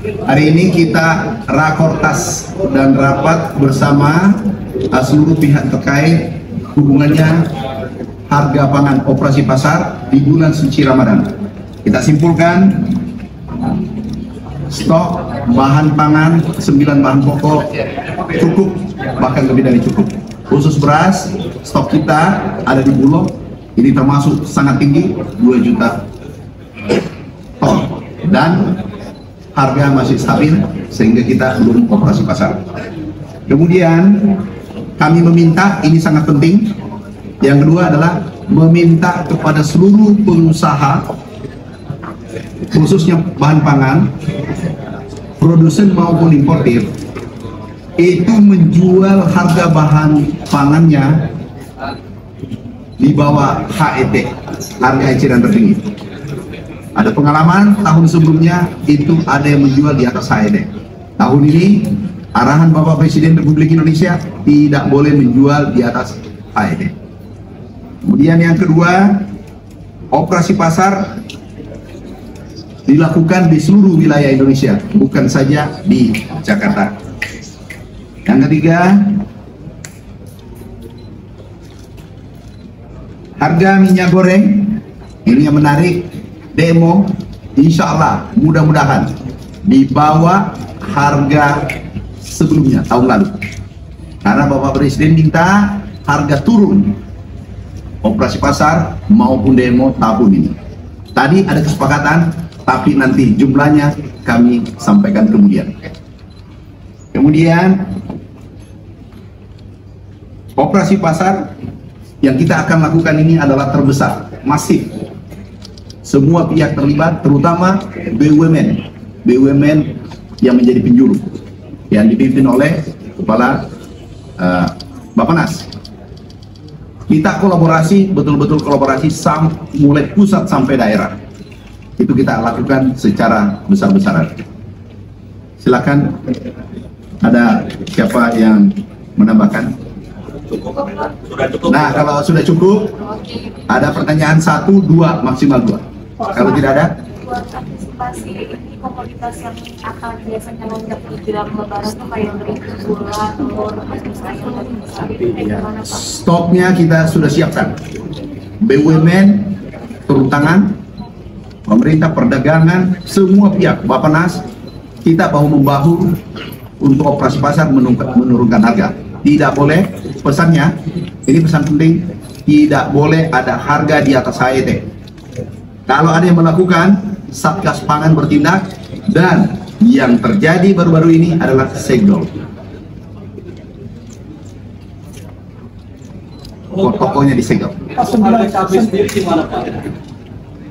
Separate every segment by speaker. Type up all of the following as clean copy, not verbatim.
Speaker 1: Hari ini kita rakortas dan rapat bersama seluruh pihak terkait hubungannya harga pangan operasi pasar di bulan suci Ramadan. Kita simpulkan stok bahan pangan 9 bahan pokok cukup, bahkan lebih dari cukup. Khusus beras, stok kita ada di Bulog, ini termasuk sangat tinggi, 2 juta ton, dan harga masih stabil sehingga kita belum operasi pasar. Kemudian kami meminta, ini sangat penting, yang kedua adalah meminta kepada seluruh pengusaha khususnya bahan pangan, produsen maupun importir, itu menjual harga bahan pangannya di bawah HET, harga eceran tertinggi. Ada pengalaman tahun sebelumnya itu ada yang menjual di atas HET. Tahun ini arahan Bapak Presiden Republik Indonesia tidak boleh menjual di atas HET. Kemudian yang kedua, operasi pasar dilakukan di seluruh wilayah Indonesia, bukan saja di Jakarta. Yang ketiga, harga minyak goreng ini yang menarik. Demo insya Allah mudah-mudahan di bawah harga sebelumnya tahun lalu, karena Bapak Presiden minta harga turun operasi pasar maupun demo tahun ini. Tadi ada kesepakatan, tapi nanti jumlahnya kami sampaikan kemudian. Kemudian operasi pasar yang kita akan lakukan ini adalah terbesar, masif. Semua pihak terlibat, terutama BUMN yang menjadi penjuru, yang dipimpin oleh Kepala Bappenas. Kita kolaborasi, betul-betul kolaborasi mulai pusat sampai daerah. Itu kita lakukan secara besar-besaran. Silakan, ada siapa yang menambahkan?
Speaker 2: Sudah cukup.
Speaker 1: Nah, kalau sudah cukup, ada pertanyaan 1, 2, maksimal 2. Kalau tidak ada,
Speaker 3: buat antisipasi ini komoditas yang akan biasanya lonjak di jelang lebaran itu kayak berikan gula, telur, sayur dan bagaimana Pak?
Speaker 1: stoknya kita sudah siapkan. BUMN turun tangan, pemerintah, perdagangan, semua pihak, Bappenas, kita bahu-membahu untuk operasi pasar menurunkan harga. Tidak boleh, pesannya, ini pesan penting, tidak boleh ada harga di atas HET. Kalau ada yang melakukan, Satgas Pangan bertindak, dan yang terjadi baru-baru ini adalah segel. Tokonya disegel.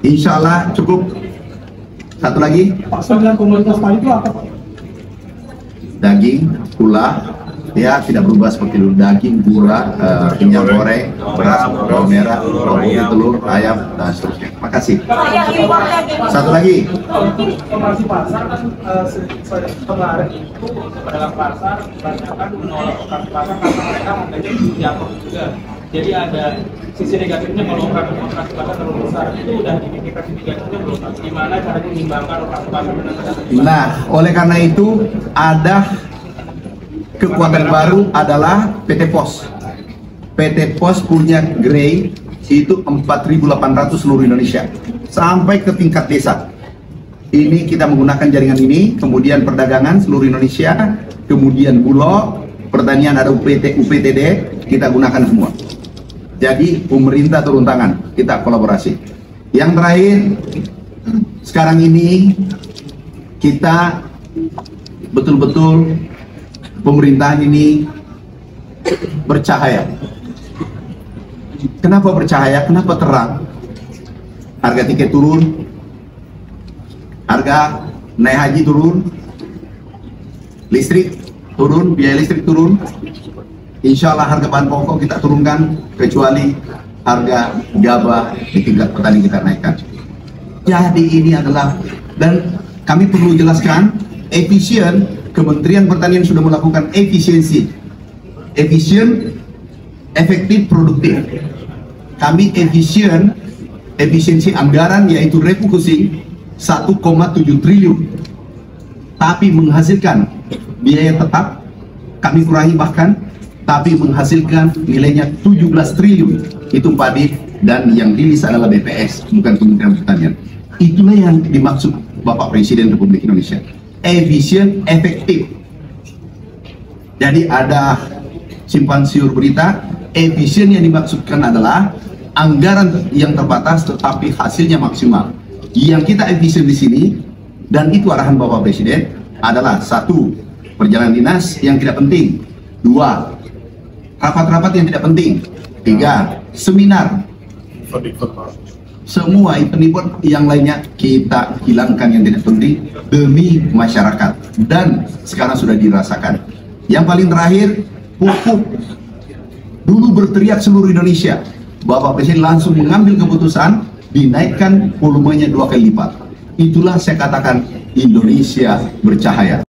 Speaker 1: Insya Allah cukup. Satu lagi.
Speaker 4: Komoditas tadi itu apa, Pak?
Speaker 1: Daging, gula, ya tidak berubah seperti dulu. Daging, gula, minyak goreng, beras, bawang merah, bawang putih, telur, ayam, dan seterusnya. Makasih. Satu lagi.
Speaker 4: Operasi pasar kan kemarin itu pedagang pasar kebanyakan menolak operasi pasar karena mereka harganya jatuh juga. Jadi ada sisi negatifnya kalau operasi pasar terlalu besar. Itu udah dipikirkan sisi negatifnya belum? Gimana cara mengimbangkan operasi pasar dengan
Speaker 1: Nah, oleh karena itu ada kekuatan baru adalah PT Pos. PT Pos punya grade itu 4.800 seluruh Indonesia sampai ke tingkat desa. Ini kita menggunakan jaringan ini, kemudian perdagangan seluruh Indonesia, kemudian Bulog, pertanian ada UPTD, kita gunakan semua. Jadi pemerintah turun tangan, kita kolaborasi. Yang terakhir, sekarang ini kita betul-betul pemerintahan ini bercahaya. Kenapa bercahaya? Kenapa terang? Harga tiket turun, harga naik haji turun, listrik turun, biaya listrik turun. Insya Allah harga bahan pokok kita turunkan, kecuali harga gabah di tingkat petani kita naikkan. Jadi ini adalah, dan kami perlu jelaskan, efisien. Kementerian Pertanian sudah melakukan efisiensi, efisien, efektif, produktif. Kami efisiensi anggaran yaitu refocusing 1,7 triliun. tapi menghasilkan biaya tetap, kami kurangi bahkan, tapi menghasilkan nilainya 17 triliun. Itu padi, dan yang rilis adalah BPS, bukan Kementerian Pertanian. Itulah yang dimaksud Bapak Presiden Republik Indonesia. Efisien, efektif. Jadi ada simpang siur berita, efisien yang dimaksudkan adalah anggaran yang terbatas tetapi hasilnya maksimal. Yang kita efisien di sini, dan itu arahan Bapak Presiden, adalah 1. Perjalanan dinas yang tidak penting. 2. Rapat-rapat yang tidak penting. 3. Seminar. Semua event-event yang lainnya kita hilangkan yang tidak penting demi masyarakat, dan sekarang sudah dirasakan. Yang paling terakhir, pupuk. Dulu berteriak seluruh Indonesia, Bapak Presiden langsung mengambil keputusan dinaikkan volumenya 2 kali lipat. Itulah saya katakan Indonesia bercahaya.